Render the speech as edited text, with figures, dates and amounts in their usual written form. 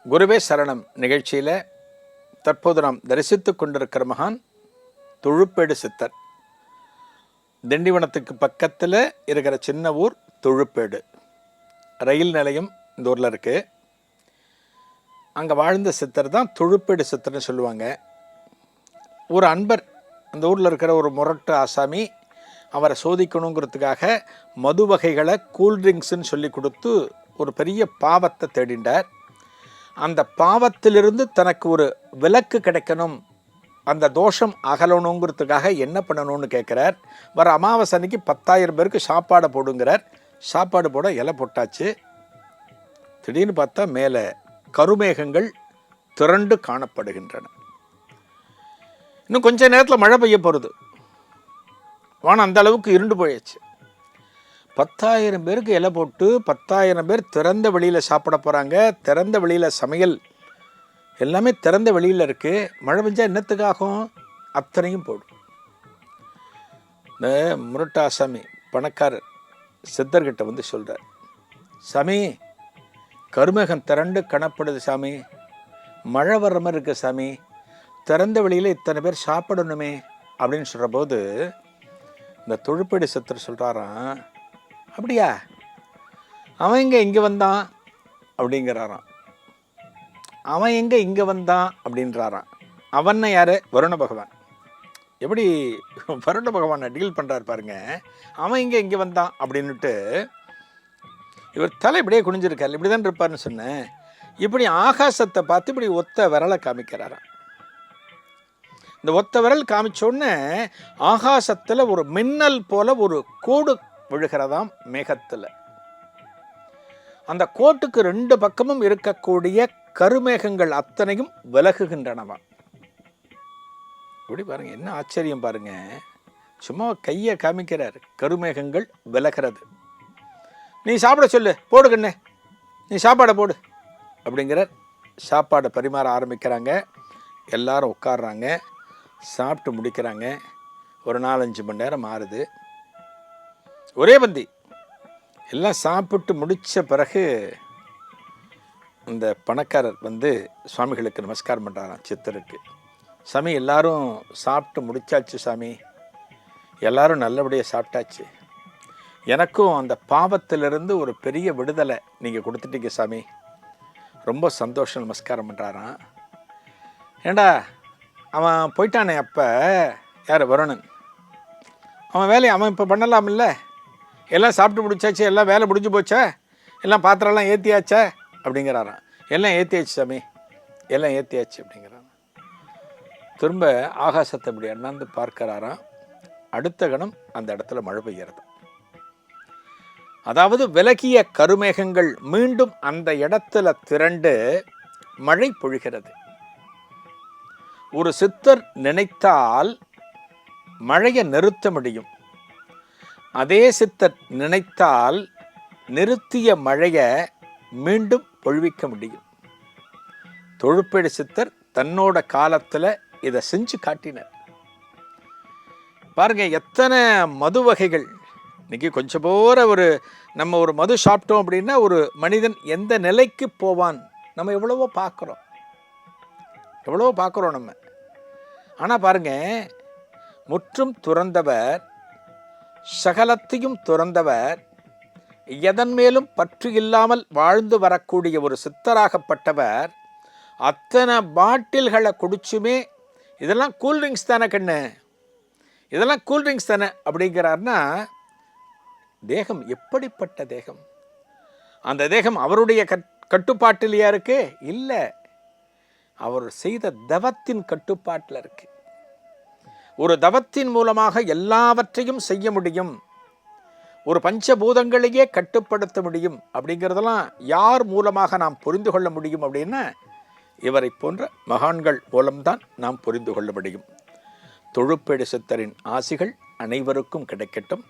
குருவே சரணம் நிகழ்ச்சியில் தற்போது நாம் தரிசித்து கொண்டிருக்கிற மகான் தொழுப்பேடு சித்தர். திண்டிவனத்துக்கு பக்கத்தில் இருக்கிற சின்ன ஊர் தொழுப்பேடு. ரயில் நிலையம் இந்த ஊரில் இருக்குது. அங்கே வாழ்ந்த சித்தர் தான் தொழுப்பேடு சித்தர்னு சொல்லுவாங்க. ஒரு அன்பர் அந்த ஊரில் இருக்கிற ஒரு முரட்டு ஆசாமி அவரை சோதிக்கணுங்கிறதுக்காக மது வகைகளை கூல்ட்ரிங்க்ஸுன்னு சொல்லி கொடுத்து ஒரு பெரிய பாவத்தை தேடிண்டார். அந்த பாவத்திலிருந்து தனக்கு ஒரு விலக்கு கிடைக்கணும், அந்த தோஷம் அகலணுங்கிறதுக்காக என்ன பண்ணணும்னு கேட்குறார். வர அமாவாசை அன்னைக்கு 10,000 பேருக்கு சாப்பாடை போடுங்கிறார். சாப்பாடு போட இலை போட்டாச்சு. திடீர்னு பார்த்தா மேலே கருமேகங்கள் திரண்டு காணப்படுகின்றன. இன்னும் கொஞ்ச நேரத்தில் மழை பெய்ய போகிறது. வானம் அந்த அளவுக்கு இருண்டு போயாச்சு. 10,000 பேருக்கு இலை போட்டு 10,000 பேர் திறந்த வெளியில் சாப்பிட போகிறாங்க. திறந்த வெளியில் சமையல் எல்லாமே திறந்த வெளியில் இருக்குது. மழை பெஞ்சால் என்னத்துக்காகும்? அத்தனையும் போடும். இந்த முரட்டா சாமி பணக்காரர் சித்தர்கிட்ட வந்து சொல்கிறார், சாமி கருமேகம் திரண்டு காணப்படுது சாமி, மழை வர்ற மாதிரி இருக்குது சாமி, திறந்த வெளியில் இத்தனை பேர் சாப்பிடணுமே அப்படின்னு சொல்கிற போது இந்த தொழுப்பேடு சித்தர் சொல்கிறாராம், அப்படியா, அவன் எங்கே இங்கே வந்தான் அப்படிங்கிறாராம். அவன் எங்கே இங்கே வந்தான் அப்படின்றாராம். அவன் யார்? வருண பகவான். எப்படி வருண பகவானை டீல் பண்ணுறாரு பாருங்க. அவன் இங்கே வந்தான் அப்படின்னுட்டு இவர் தலை இப்படியே குனிஞ்சிருக்காரு. இப்படி தான் இருப்பார்னு சொன்னேன். இப்படி ஆகாசத்தை பார்த்து இப்படி ஒத்த விரலை காமிக்கிறாராம். இந்த ஒத்த விரல் காமிச்சோடனே ஆகாசத்தில் ஒரு மின்னல் போல ஒரு கோடு விழுகிறதாம் மேகத்தில். அந்த கோட்டுக்கு 2 பக்கமும் இருக்கக்கூடிய கருமேகங்கள் அத்தனையும் விலகுகின்றனவாம். இப்படி பாருங்க, என்ன ஆச்சரியம் பாருங்க. சும்மா கையை காமிக்கிறார், கருமேகங்கள் விலகிறது. நீ சாப்பிட சொல்லு, போடு கண்ணே, நீ சாப்பாடை போடு அப்படிங்கிறார். சாப்பாடை பரிமாற ஆரம்பிக்கிறாங்க. எல்லாரும் உட்காடுறாங்க, சாப்பிட்டு முடிக்கிறாங்க. ஒரு 4-5 மணி நேரம் ஆறுது. ஒரே பந்தி எல்லாம் சாப்பிட்டு முடித்த பிறகு அந்த பணக்காரர் வந்து சுவாமிகளுக்கு நமஸ்காரம் பண்ணுறாராம் சித்தருக்கு. சாமி எல்லாரும் சாப்பிட்டு முடிச்சாச்சு சாமி, எல்லாரும் நல்லபடியாக சாப்பிட்டாச்சு, எனக்கும் அந்த பாவத்திலிருந்து ஒரு பெரிய விடுதலை நீங்கள் கொடுத்துட்டீங்க சாமி, ரொம்ப சந்தோஷம், நமஸ்காரம் பண்ணுறாராம். ஏண்டா அவன் போயிட்டானே அப்போ, யார்? வருணன். அவன் வேலையை அவன் இப்போ பண்ணலாம் இல்லை? எல்லாம் சாப்பிட்டு முடிச்சாச்சு, எல்லாம் வேலை முடிஞ்சு போச்சா, எல்லாம் பாத்திரம்லாம் ஏற்றியாச்சா அப்படிங்கிறாராம். எல்லாம் ஏற்றியாச்சு சாமி, எல்லாம் ஏற்றியாச்சு அப்படிங்கிறாராம். திரும்ப ஆகாசத்தை இப்படி அண்ணாந்து பார்க்கிறாராம். அடுத்த கணம் அந்த இடத்துல மழை பெய்கிறது. அதாவது விலகிய கருமேகங்கள் மீண்டும் அந்த இடத்துல திரண்டு மழை பொழிகிறது. ஒரு சித்தர் நினைத்தால் மழையை நிறுத்த முடியும். அதே சித்தர் நினைத்தால் நிறுத்திய மழையை மீண்டும் பொழிவிக்க முடியும். தொழுப்பேடு சித்தர் தன்னோட காலத்தில் இதை செஞ்சு காட்டினார். பாருங்க, எத்தனை மது வகைகள் இன்னைக்கு கொஞ்சம் போகிற நம்ம ஒரு மது சாப்பிட்டோம் அப்படின்னா ஒரு மனிதன் எந்த நிலைக்கு போவான் நம்ம எவ்வளவோ பார்க்குறோம் நம்ம. ஆனால் பாருங்க, முற்றும் துறந்தவர், சகலத்தையும் துறந்தவர், எதன் மேலும் பற்று இல்லாமல் வாழ்ந்து வரக்கூடிய ஒரு சித்தராகப்பட்டவர் அத்தனை பாட்டில்களை குடிச்சுமே இதெல்லாம் கூல்ட்ரிங்க்ஸ் தானே கண்ணு, இதெல்லாம் கூல்ட்ரிங்க்ஸ் தானே அப்படிங்கிறார்னா, தேகம் எப்படிப்பட்ட தேகம்? அந்த தேகம் அவருடைய கட்டுப்பாட்டிலையா இருக்கு? இல்லை, அவர் செய்த தவத்தின் கட்டுப்பாட்டில் இருக்கு. ஒரு தவத்தின் மூலமாக எல்லாவற்றையும் செய்ய முடியும், ஒரு பஞ்சபூதங்களையே கட்டுப்படுத்த முடியும். அப்படிங்கிறதெல்லாம் யார் மூலமாக நாம் புரிந்து கொள்ள முடியும் அப்படின்னா, இவரை போன்ற மகான்கள் மூலம்தான் நாம் புரிந்து கொள்ள முடியும். தொழுப்பேடு சித்தரின் ஆசிகள் அனைவருக்கும் கிடைக்கட்டும்.